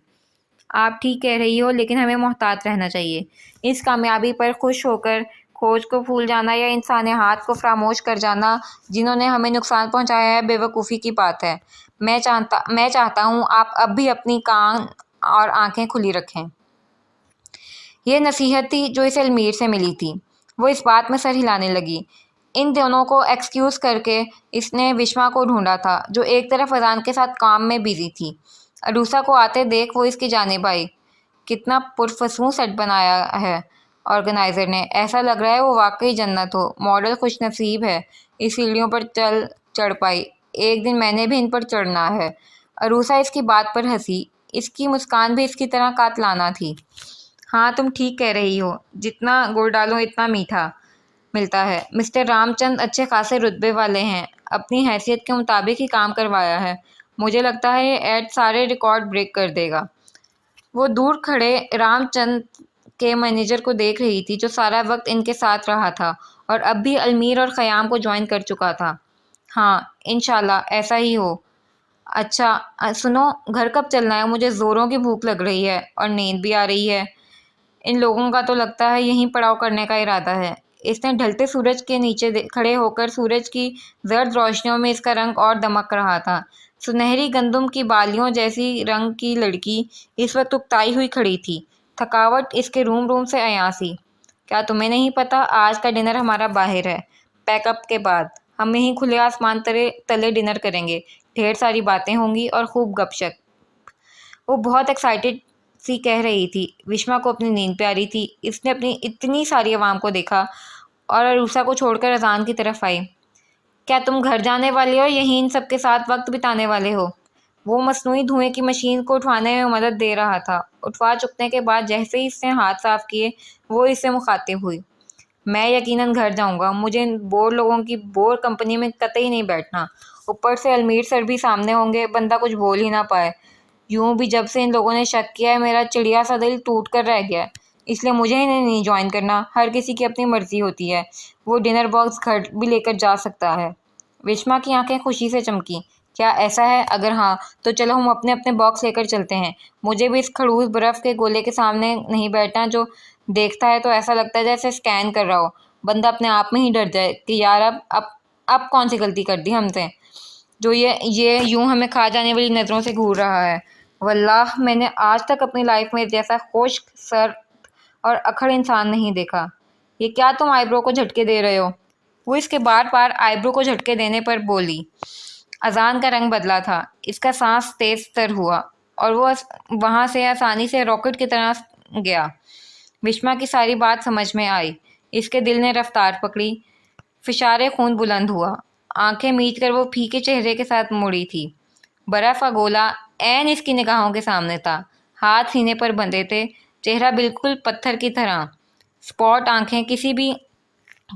آپ ٹھیک کہہ رہی ہو، لیکن ہمیں محتاط رہنا چاہیے۔ اس کامیابی پر خوش ہو کر کھوج کو بھول جانا یا انسانیات کو فراموش کر جانا جنہوں نے ہمیں نقصان پہنچایا ہے بے وقوفی کی بات ہے۔ میں چاہتا ہوں آپ اب بھی اپنی کان اور آنکھیں کھلی رکھیں۔ یہ نصیحت تھی جو اسے المیر سے ملی تھی۔ وہ اس بات میں سر ہلانے لگی۔ ان دونوں کو ایکسکیوز کر کے اس نے وشما کو ڈھونڈا تھا جو ایک طرف اذان کے ساتھ کام میں بیزی تھی۔ عروسہ کو آتے دیکھ وہ اس کی جانب آئی۔ کتنا پرفسوں سیٹ بنایا ہے آرگنائزر نے، ایسا لگ رہا ہے وہ واقعی جنت ہو۔ ماڈل خوش نصیب ہے اس سیڑھیوں پر چڑھ پائی، ایک دن میں نے بھی ان پر چڑھنا ہے۔ عروسہ اس کی بات پر ہنسی، اس کی مسکان بھی اس کی طرح قاتلانہ تھی۔ ہاں تم ٹھیک کہہ رہی ہو، جتنا گڑ ڈالو اتنا میٹھا ملتا ہے۔ مسٹر رام چند اچھے خاصے رتبے والے ہیں، اپنی حیثیت کے مطابق ہی کام کروایا ہے۔ مجھے لگتا ہے یہ ایڈ سارے ریکارڈ بریک کر دے گا۔ وہ دور کھڑے رام چند کے مینیجر کو دیکھ رہی تھی جو سارا وقت ان کے ساتھ رہا تھا اور اب بھی المیر اور خیام کو جوائن کر چکا تھا۔ ہاں انشاءاللہ ایسا ہی ہو۔ اچھا سنو، گھر کب چلنا ہے؟ مجھے زوروں کی بھوک لگ رہی ہے اور نیند بھی آ رہی ہے۔ ان لوگوں کا تو لگتا ہے یہیں پڑاؤ کرنے کا ارادہ ہے۔ اس نے ڈھلتے سورج کے نیچے کھڑے ہو کر سورج کی زرد روشنیوں میں اس کا رنگ اور دمک رہا تھا۔ سنہری گندم کی بالیوں جیسی رنگ کی لڑکی اس وقت اکتائی ہوئی کھڑی تھی، تھکاوٹ اس کے روم روم سے عیاں سی۔ کیا تمہیں نہیں پتا؟ آج کا ڈنر ہمارا باہر ہے، پیک اپ کے بعد ہم یہیں کھلے آسمان تلے ڈنر کریں گے، ڈھیر ساری باتیں ہوں گی اور خوب گپ شپ۔ وہ بہت ایکسائٹڈ سی کہہ رہی تھی۔ وشما کو اپنی نیند پیاری تھی۔ اس نے اپنی اتنی ساری عوام کو دیکھا اور عروسا کو چھوڑ کر اذان کی طرف آئی۔ کیا تم گھر جانے والے ہو، یہیں ان سب کے ساتھ وقت بتانے والے ہو؟ وہ مصنوعی دھوئیں کی مشین کو اٹھوانے میں مدد دے رہا تھا۔ اٹھوا چکنے کے بعد جیسے ہی اس نے ہاتھ صاف کیے، وہ اس سے مخاطب ہوئی۔ میں یقیناً گھر جاؤں گا، مجھے ان بور لوگوں کی بور کمپنی میں قطعی نہیں بیٹھنا۔ اوپر سے المیر سر بھی سامنے ہوں گے، بندہ کچھ بول ہی نہ پائے۔ یوں بھی جب سے ان لوگوں نے شک کیا ہے، میرا چڑیا سا دل ٹوٹ کر رہ گیا ہے، اس لیے مجھے انہیں نہیں جوائن کرنا۔ ہر کسی کی اپنی مرضی ہوتی ہے، وہ ڈنر باکس گھر بھی لے کر جا سکتا ہے۔ وشما کی آنکھیں خوشی سے چمکیں۔ کیا ایسا ہے؟ اگر ہاں تو چلو ہم اپنے اپنے باکس لے کر چلتے ہیں۔ مجھے بھی اس کھڑوس برف کے گولے کے سامنے نہیں بیٹھنا جو دیکھتا ہے تو ایسا لگتا ہے جیسے اسکین کر رہا ہو۔ بندہ اپنے آپ میں ہی ڈر جائے کہ یار اب کون سی غلطی کر دی ہم سے، جو یہ یوں ہمیں کھا جانے والی نظروں سے گھور رہا ہے۔ واللہ میں نے آج تک اپنی لائف میں جیسا خشک، سرد اور اکھڑ انسان نہیں دیکھا۔ یہ کیا تم آئی برو کو جھٹکے دے رہے ہو؟ وہ اس کے بار بار آئی برو کو جھٹکے دینے پر بولی۔ اذان کا رنگ بدلا تھا، اس کا سانس تیز تر ہوا اور وہ وہاں سے آسانی سے راکٹ کی طرح گیا۔ وشما کی ساری بات سمجھ میں آئی۔ اس کے دل نے رفتار پکڑی، فشار خون بلند ہوا۔ آنکھیں میچ کر وہ پھیکے چہرے کے ساتھ مڑی تھی۔ برف کا گولا عین اس کی نگاہوں کے سامنے تھا، ہاتھ سینے پر بندھے تھے، چہرہ بالکل پتھر کی طرح، اسپاٹ آنکھیں کسی بھی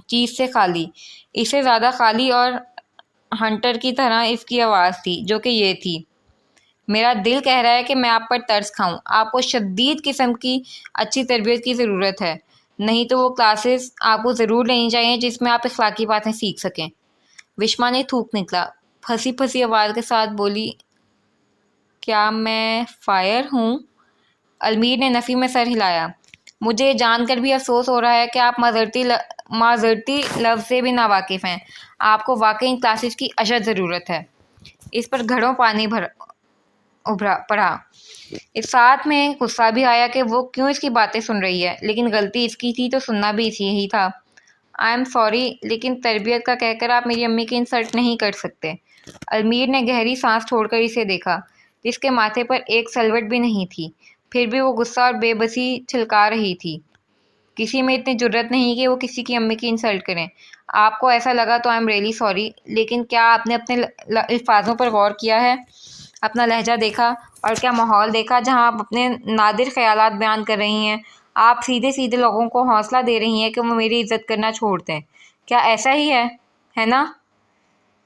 چیز سے خالی، اس سے زیادہ خالی، اور ہنٹر کی طرح اس کی آواز تھی جو کہ یہ تھی: میرا دل کہہ رہا ہے کہ میں آپ پر ترس کھاؤں۔ آپ کو شدید قسم کی اچھی تربیت کی ضرورت ہے، نہیں تو وہ کلاسز آپ کو ضرور لینی چاہیے جس میں آپ اخلاقی باتیں سیکھ سکیں۔ وشما نے تھوک نکلا، پھنسی پھنسی آواز کے ساتھ بولی، کیا میں فائر ہوں؟ المیر نے نفی میں سر ہلایا۔ مجھے جان کر بھی افسوس ہو رہا ہے کہ آپ معذرتی لفظ سے بھی ناواقف ہیں۔ آپ کو واقعی ان کلاسز کی اشد ضرورت ہے۔ اس پر گھڑوں پانی پڑا۔ اس ساتھ میں غصہ بھی آیا کہ وہ کیوں اس کی باتیں سن رہی ہے، لیکن غلطی اس کی تھی تو سننا بھی اسی ہی تھا۔ آئی ایم سوری، لیکن تربیت کا کہہ کر آپ میری امی کی انسلٹ نہیں کر سکتے۔ المیر نے گہری سانس چھوڑ کر اسے دیکھا، جس کے ماتھے پر ایک سلوٹ بھی نہیں تھی، پھر بھی وہ غصہ اور بے بسی چھلکا رہی تھی۔ کسی میں اتنی جرأت نہیں کہ وہ کسی کی امی کی انسلٹ کریں۔ آپ کو ایسا لگا تو آئی ایم ریئلی سوری، لیکن کیا آپ نے اپنے الفاظوں پر غور کیا ہے؟ اپنا لہجہ دیکھا؟ اور کیا ماحول دیکھا جہاں آپ اپنے نادر خیالات بیان کر رہی ہیں؟ آپ سیدھے سیدھے لوگوں کو حوصلہ دے رہی ہیں کہ وہ میری عزت کرنا چھوڑ دیں۔ کیا ایسا ہی ہے نا؟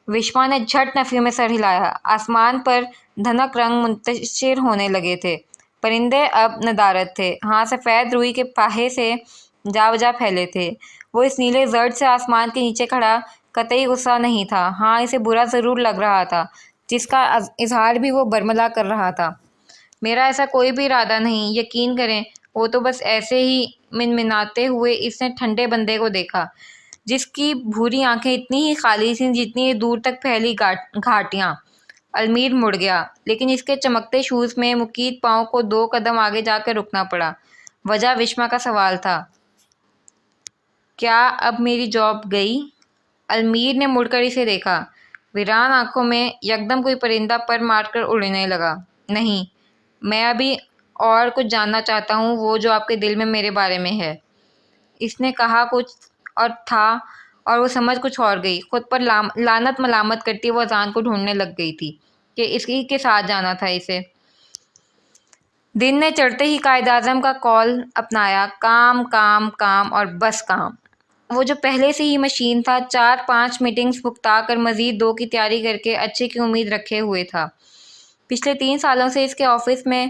وشما نے جھٹ نفی میں سر ہلایا۔ آسمان پر دھنک رنگ منتشر ہونے لگے تھے، پرندے اب ندارت تھے، ہاں سفید روئی کے پاہے سے جا بجا پھیلے تھے۔ وہ اس نیلے زرد سے آسمان کے نیچے کھڑا قطعی غصہ نہیں تھا، ہاں اسے برا ضرور لگ رہا تھا، جس کا اظہار بھی وہ برملا کر رہا تھا۔ میرا ایسا کوئی بھی ارادہ نہیں، یقین کریں، وہ تو بس ایسے ہی۔ منمناتے ہوئے اس نے ٹھنڈے بندے کو دیکھا، جس کی بھوری آنکھیں اتنی ہی خالی تھیں جتنی یہ دور تک پھیلی گھاٹیاں۔ المیر مڑ گیا، لیکن اس کے چمکتے شوز میں مکید پاؤں کو 2 قدم آگے جا کر رکنا پڑا۔ وجہ وشما کا سوال تھا، کیا اب میری جاب گئی؟ المیر نے مڑ کر اسے دیکھا، ویران آنکھوں میں یکدم کوئی پرندہ پر مار کر اڑنے لگا۔ نہیں، میں ابھی اور کچھ جاننا چاہتا ہوں، وہ جو آپ کے دل میں میرے بارے میں ہے۔ اس نے کہا کچھ اور تھا اور وہ سمجھ کچھ اور گئی۔ خود پر لعنت ملامت کرتی وہ اذان کو ڈھونڈنے لگ گئی تھی کہ اس کے ساتھ جانا تھا اسے۔ دن نے چڑھتے ہی قائد اعظم کا قول اپنایا، کام کام کام اور بس کام۔ وہ جو پہلے سے ہی مشین تھا، 4-5 میٹنگز بھگتا کر مزید 2 کی تیاری کر کے اچھے کی امید رکھے ہوئے تھا۔ پچھلے 3 سالوں سے اس کے آفس میں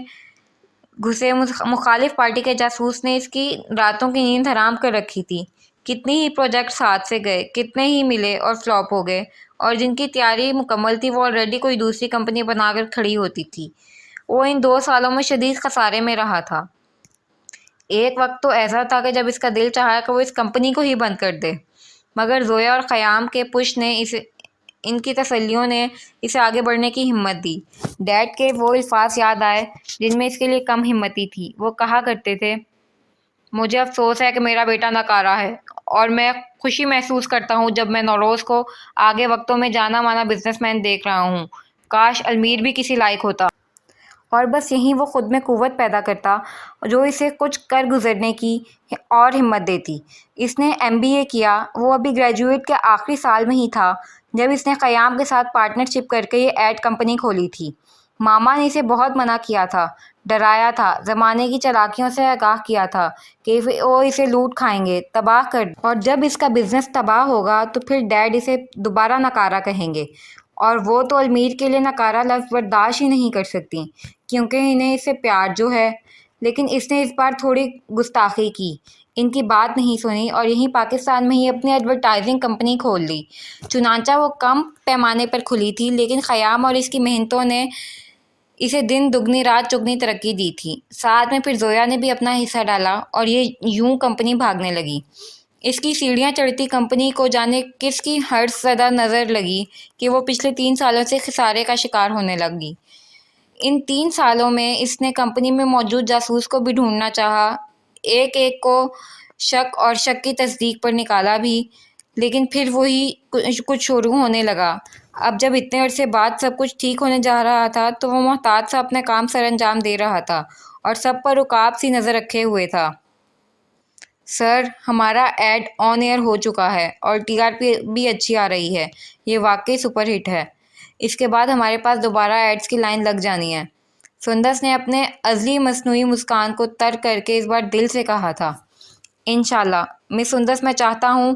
گھسے مخالف پارٹی کے جاسوس نے اس کی راتوں کی نیند حرام کر رکھی تھی۔ کتنی ہی پروجیکٹس ہاتھ سے گئے، کتنے ہی ملے اور فلاپ ہو گئے، اور جن کی تیاری مکمل تھی وہ آلریڈی کوئی دوسری کمپنی بنا کر کھڑی ہوتی تھی۔ وہ ان 2 سالوں میں شدید خسارے میں رہا تھا۔ ایک وقت تو ایسا تھا کہ جب اس کا دل چاہا کہ وہ اس کمپنی کو ہی بند کر دے، مگر زویا اور خیام کے پش نے ان کی تسلیوں نے اسے آگے بڑھنے کی ہمت دی۔ ڈیڈ کے وہ الفاظ یاد آئے جن میں اس کے لیے کم ہمتی تھی۔ وہ کہا کرتے تھے، مجھے افسوس ہے کہ میرا بیٹا ناکارہ ہے، اور میں خوشی محسوس کرتا ہوں جب میں نوروز کو آگے وقتوں میں جانا مانا بزنس مین دیکھ رہا ہوں۔ کاش المیر بھی کسی لائق ہوتا، اور بس یہیں وہ خود میں قوت پیدا کرتا جو اسے کچھ کر گزرنے کی اور ہمت دیتی۔ اس نے MBA کیا۔ وہ ابھی گریجویٹ کے آخری سال میں ہی تھا جب اس نے خیام کے ساتھ پارٹنرشپ کر کے یہ ایڈ کمپنی کھولی تھی۔ ماما نے اسے بہت منع کیا تھا، ڈرایا تھا، زمانے کی چالاکیوں سے آگاہ کیا تھا کہ وہ اسے لوٹ کھائیں گے، تباہ کر دیں، اور جب اس کا بزنس تباہ ہوگا تو پھر ڈیڈ اسے دوبارہ ناکارہ کہیں گے، اور وہ تو المیر کے لیے ناکارہ لفظ برداشت ہی نہیں کر سکتی کیونکہ انہیں اس سے پیار جو ہے۔ لیکن اس نے اس بار تھوڑی گستاخی کی، ان کی بات نہیں سنی اور یہیں پاکستان میں ہی اپنی ایڈورٹائزنگ کمپنی کھول لی۔ چنانچہ وہ کم پیمانے پر کھلی تھی، لیکن خیام اور اس کی محنتوں نے اسے دن دگنی رات چگنی ترقی دی تھی۔ ساتھ میں پھر زویا نے بھی اپنا حصہ ڈالا اور یہ یوں کمپنی بھاگنے لگی۔ اس کی سیڑھیاں چڑھتی کمپنی کو جانے کس کی ہرس زدہ نظر لگی کہ وہ پچھلے 3 سالوں سے خسارے کا شکار ہونے لگی۔ ان 3 سالوں میں اس نے کمپنی میں موجود جاسوس کو بھی ڈھونڈنا چاہا، ایک ایک کو شک اور شک کی تصدیق پر نکالا بھی، لیکن پھر وہی کچھ شروع ہونے لگا۔ اب جب اتنے عرصے بعد سب کچھ ٹھیک ہونے جا رہا تھا تو وہ محتاط سا اپنے کام سر انجام دے رہا تھا اور سب پر عقاب سی نظر رکھے ہوئے تھا۔ سر، ہمارا ایڈ آن ایئر ہو چکا ہے اور TRP بھی اچھی آ رہی ہے۔ یہ واقعی سپر ہٹ ہے۔ اس کے بعد ہمارے پاس دوبارہ ایڈز کی لائن لگ جانی ہے۔ سندس نے اپنے ازلی مصنوعی مسکان کو ترک کر کے اس بار دل سے کہا تھا۔ انشاءاللہ مس سندس، میں چاہتا ہوں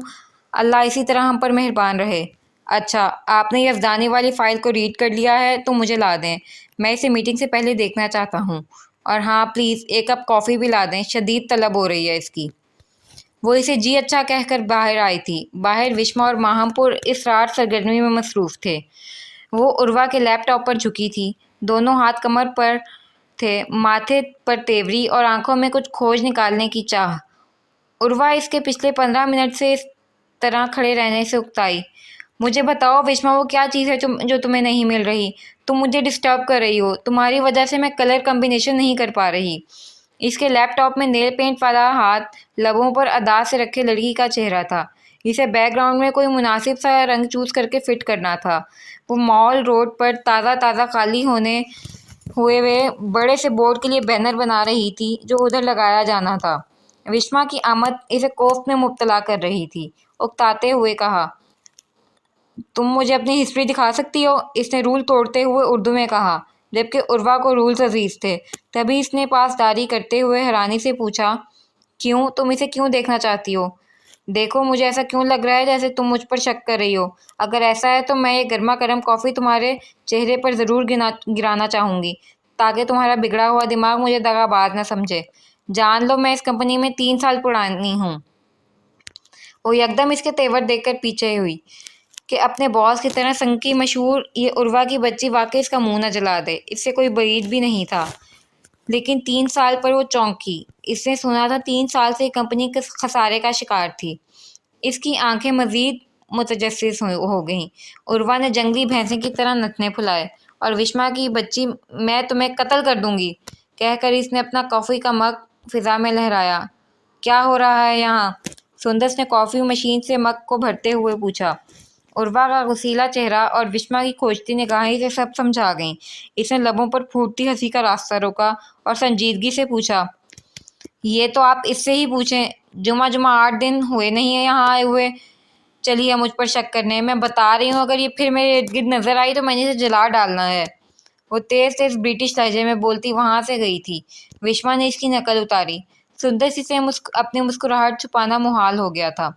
اللہ اسی طرح ہم پر مہربان رہے۔ اچھا، آپ نے یزدانی والی فائل کو ریڈ کر لیا ہے تو مجھے لا دیں، میں اسے میٹنگ سے پہلے دیکھنا چاہتا ہوں۔ اور ہاں پلیز 1 کپ کافی بھی لا دیں، شدید طلب ہو رہی ہے اس کی۔ وہ اسے جی اچھا کہہ کر باہر آئی تھی۔ باہر وشما اور ماہم پور اسرار سرگرمی میں مصروف تھے۔ وہ عروہ کے لیپ ٹاپ پر جھکی تھی، دونوں ہاتھ کمر پر تھے، ماتھے پر تیوری اور آنکھوں میں کچھ کھوج نکالنے کی چاہ۔ عروہ اس کے پچھلے 15 منٹ سے اس طرح کھڑے رہنے سے اکتائی۔ مجھے بتاؤ وشما، وہ کیا چیز ہے جو تمہیں نہیں مل رہی؟ تم مجھے ڈسٹرب کر رہی ہو، تمہاری وجہ سے میں کلر کمبینیشن نہیں کر پا رہی۔ اس کے لیپ ٹاپ میں نیل پینٹ والا ہاتھ لبوں پر ادا سے رکھے لڑکی کا چہرہ تھا۔ اسے بیک گراؤنڈ میں کوئی مناسب سا رنگ چوز کر کے فٹ کرنا تھا۔ وہ مال روڈ پر تازہ خالی ہوئے بڑے سے بورڈ کے لیے بینر بنا رہی تھی جو ادھر لگایا جانا تھا۔ وشما کی آمد اسے کوفت میں مبتلا کر رہی تھی۔ اکتاتے ہوئے کہا، تم مجھے اپنی ہسٹری دکھا سکتی ہو؟ اس نے رول توڑتے ہوئے اردو میں کہا، جبکہ عروہ کو رولز عزیز تھے۔ تبھی اس نے پاسداری کرتے ہوئے حیرانی سے پوچھا، کیوں؟ تم اسے کیوں دیکھنا چاہتی ہو؟ دیکھو، مجھے ایسا کیوں لگ رہا ہے جیسے تم مجھ پر شک کر رہی ہو۔ اگر ایسا ہے تو میں یہ گرما گرم کافی تمہارے چہرے پر ضرور گرانا چاہوں گی تاکہ تمہارا بگڑا ہوا دماغ مجھے دغاباز نہ سمجھے۔ جان لو میں اس کمپنی میں 3 سال پرانی ہوں۔ وہ یکدم اس کے تیور دیکھ کر پیچھے ہوئی کہ اپنے باس کی طرح سنکی مشہور یہ عروہ کی بچی واقعی اس کا منہ نہ جلا دے۔ اس سے کوئی بعید بھی نہیں تھا، لیکن 3 سال پر وہ چونکی۔ اس نے سنا تھا 3 سال سے یہ کمپنی خسارے کا شکار تھی۔ اس کی آنکھیں مزید متجسس ہو گئیں۔ عروہ نے جنگلی بھینسے کی طرح نتنے پھلائے، اور وشما کی بچی، میں تمہیں قتل کر دوں گی کہہ کر اس نے اپنا کافی کا مگ فضا میں لہرایا۔ کیا ہو رہا ہے یہاں؟ سندس نے کافی مشین سے مگ کو بھرتے ہوئے پوچھا۔ عروہ کا غسیلا چہرہ اور وشما کی کھوجتی نگاہیں اسے سب سمجھا گئیں۔ اس نے لبوں پر پھوٹتی ہنسی کا راستہ روکا اور سنجیدگی سے پوچھا، یہ تو آپ اس سے ہی پوچھیں، جمعہ 8 دن ہوئے نہیں ہیں یہاں آئے ہوئے چلی ہے مجھ پر شک کرنے۔ میں بتا رہی ہوں اگر یہ پھر میرے ارد گرد نظر آئی تو میں نے اسے جلا ڈالنا ہے۔ وہ تیز برٹش لہجے میں بولتی وہاں سے گئی تھی۔ وشما نے اس کی نقل اتاری۔ سندس اسے اپنی مسکراہٹ چھپانا محال ہو گیا تھا۔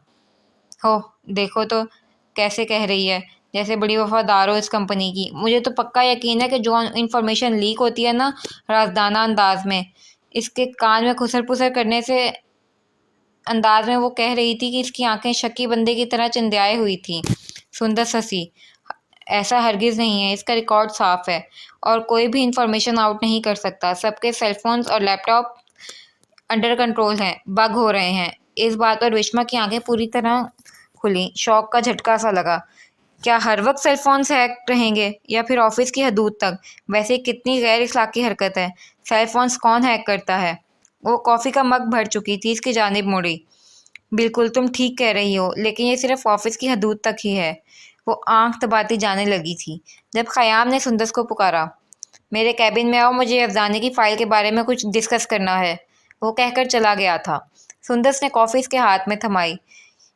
ہو دیکھو تو کیسے کہہ رہی ہے جیسے بڑی وفادار ہو اس کمپنی کی۔ مجھے تو پکا یقین ہے کہ جو انفارمیشن لیک ہوتی ہے نا رازدانہ انداز میں، اس کے کان میں خسر پسر کرنے سے انداز میں وہ کہہ رہی تھی کہ اس کی آنکھیں شکی بندے کی طرح چندیائے ہوئی تھیں۔ سندس ہنسی۔ ایسا ہرگز نہیں ہے، اس کا ریکارڈ صاف ہے اور کوئی بھی انفارمیشن آؤٹ نہیں کر سکتا۔ سب کے سیل فونز اور لیپ ٹاپ انڈر کنٹرول ہیں، بگ ہو رہے ہیں۔ اس بات پر وشما کی آنکھیں پوری طرح کھلیں۔ شوق کا جھٹکا سا لگا۔ کیا ہر وقت سیل فونز ہیک رہیں گے یا پھر آفس کی حدود تک؟ ویسے کتنی غیر اخلاقی حرکت ہے، سیل فونز کون ہیک کرتا ہے؟ وہ کافی کا مگ بھر چکی تھی، اس کی جانب مڑی۔ بالکل تم ٹھیک کہہ رہی ہو، لیکن یہ صرف آفس کی حدود تک ہی ہے۔ وہ آنکھ دباتی جانے لگی تھی جب خیام نے سندس کو پکارا۔ میرے کیبن میں آؤ، مجھے افزانے کی فائل کے بارے میں کچھ ڈسکس کرنا ہے۔ وہ کہہ کر چلا گیا تھا۔ سندس نے کافی اس کے ہاتھ میں تھمائی۔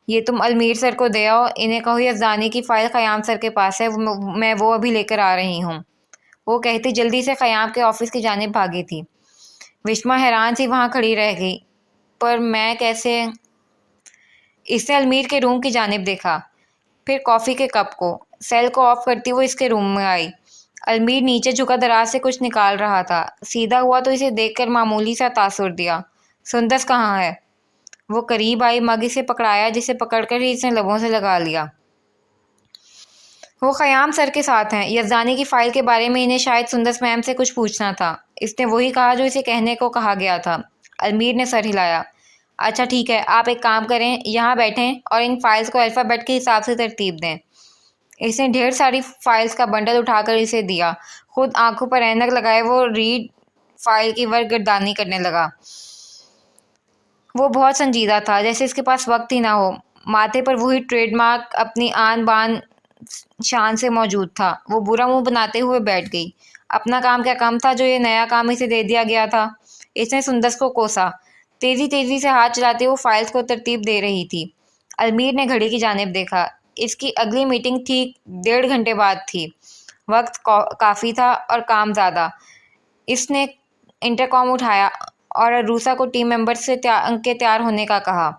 یہ تم المیر سر کو دے آؤ، انہیں کہو یہ افزانے کی فائل خیام سر کے پاس ہے، میں وہ ابھی لے کر آ رہی ہوں۔ وہ کہتی جلدی سے خیام کے آفس کی جانب بھاگی تھی۔ وشما حیران سی وہاں کھڑی رہ گئی۔ پر میں کیسے؟ اس نے المیر کے روم کی جانب دیکھا، پھر کافی کے کپ کو۔ سیل کو آف کرتی وہ اس کے روم میں آئی۔ المیر نیچے جھکا دراز سے کچھ نکال رہا تھا۔ سیدھا ہوا تو اسے دیکھ کر معمولی سا تاثر دیا۔ سندس کہاں ہے؟ وہ قریب آئی، مگ اسے پکڑایا جسے پکڑ کر ہی اس نے لبوں سے لگا لیا۔ وہ خیام سر کے ساتھ ہیں، یزدانی کی فائل کے بارے میں انہیں شاید سندس میم سے کچھ پوچھنا تھا۔ اس نے وہی کہا جو اسے کہنے کو کہا گیا تھا۔ المیر نے سر ہلایا۔ اچھا ٹھیک ہے، آپ ایک کام کریں، یہاں بیٹھیں اور ان فائلز کو الفابیٹ کے حساب سے ترتیب دیں۔ اس نے ڈھیر ساری فائلز کا بنڈل اٹھا کر اسے دیا۔ خود آنکھوں پر اینک لگائے وہ ریڈ فائل کی ورق گردانی کرنے لگا۔ وہ بہت سنجیدہ تھا، جیسے اس کے پاس وقت ہی نہ ہو۔ ماتھے پر وہی ٹریڈ مارک اپنی آن بان شان سے موجود تھا۔ وہ برا منہ بناتے ہوئے بیٹھ گئی۔ اپنا کام کیا کم تھا جو یہ نیا کام اسے دے دیا گیا تھا؟ اس نے سندس کو کوسا۔ تیزی تیزی سے ہاتھ چلاتے وہ فائلز کو ترتیب دے رہی تھی۔ المیر نے گھڑی کی جانب دیکھا۔ اس کی اگلی میٹنگ ٹھیک 1.5 گھنٹے بعد تھی۔ وقت کافی تھا اور کام زیادہ۔ اس نے انٹرکام اٹھایا اور عروسہ کو ٹیم ممبرز سے کے تیار ہونے کا کہا۔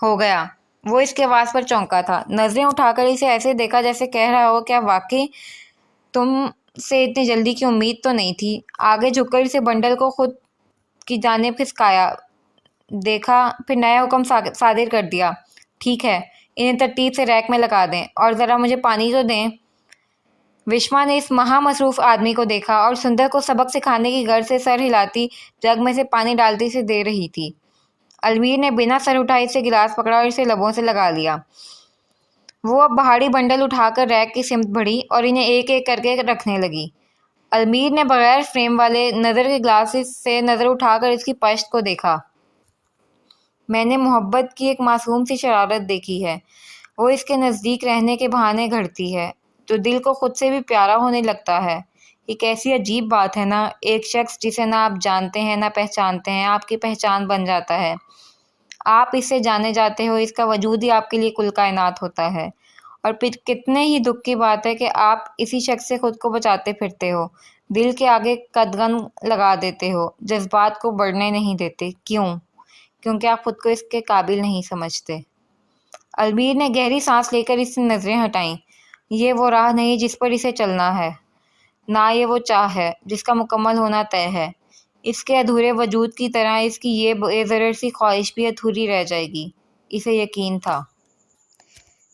ہو گیا۔ وہ اس کے آواز پر چونکا تھا۔ نظریں اٹھا کر اسے ایسے دیکھا جیسے کہہ رہا ہو، کیا واقعی تم سے اتنی جلدی کی امید تو نہیں تھی؟ آگے جھک کر اسے بنڈل کو خود کی جانب کھسکایا، دیکھا، پھر نیا حکم صادر کر دیا۔ ٹھیک ہے، انہیں ترتیب سے ریک میں لگا دیں اور ذرا مجھے پانی تو دیں۔ وشما نے اس مہا مصروف آدمی کو دیکھا اور سندر کو سبق سکھانے کی غرض سے سر ہلاتی جگ میں سے پانی ڈالتی سے دے رہی تھی۔ المیر نے بنا سر اٹھائے سے گلاس پکڑا اور اسے لبوں سے لگا لیا۔ وہ اب بہاڑی بنڈل اٹھا کر ریک کی سمت بڑھی اور انہیں ایک ایک کر کے رکھنے لگی۔ المیر نے بغیر فریم والے نظر کے گلاسز سے نظر اٹھا کر اس کی پشت کو دیکھا۔ میں نے محبت کی ایک معصوم سی شرارت دیکھی ہے، وہ اس کے نزدیک رہنے کے بہانے گھڑتی ہے جو دل کو خود سے بھی پیارا ہونے لگتا ہے۔ یہ کیسی عجیب بات ہے نا، ایک شخص جسے نہ آپ جانتے ہیں نہ پہچانتے ہیں آپ کی پہچان بن جاتا ہے۔ آپ اس سے جانے جاتے ہو، اس کا وجود ہی آپ کے لیے کل کائنات ہوتا ہے۔ اور پھر کتنے ہی دکھ کی بات ہے کہ آپ اسی شخص سے خود کو بچاتے پھرتے ہو، دل کے آگے قدغن لگا دیتے ہو، جذبات کو بڑھنے نہیں دیتے۔ کیوں؟ کیونکہ آپ خود کو اس کے قابل نہیں سمجھتے۔ المیر نے گہری سانس لے کر اس سے نظریں ہٹائیں۔ یہ وہ راہ نہیں جس پر اسے چلنا ہے، نہ یہ وہ چاہ ہے جس کا مکمل ہونا طے ہے۔ اس کے ادھورے وجود کی طرح اس کی یہ بے ضرر سی خواہش بھی ادھوری رہ جائے گی، اسے یقین تھا۔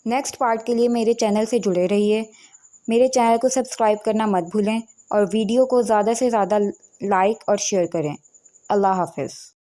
نیکسٹ پارٹ کے لیے میرے چینل سے جڑے رہیے۔ میرے چینل کو سبسکرائب کرنا مت بھولیں اور ویڈیو کو زیادہ سے زیادہ لائک اور شیئر کریں۔ اللہ حافظ۔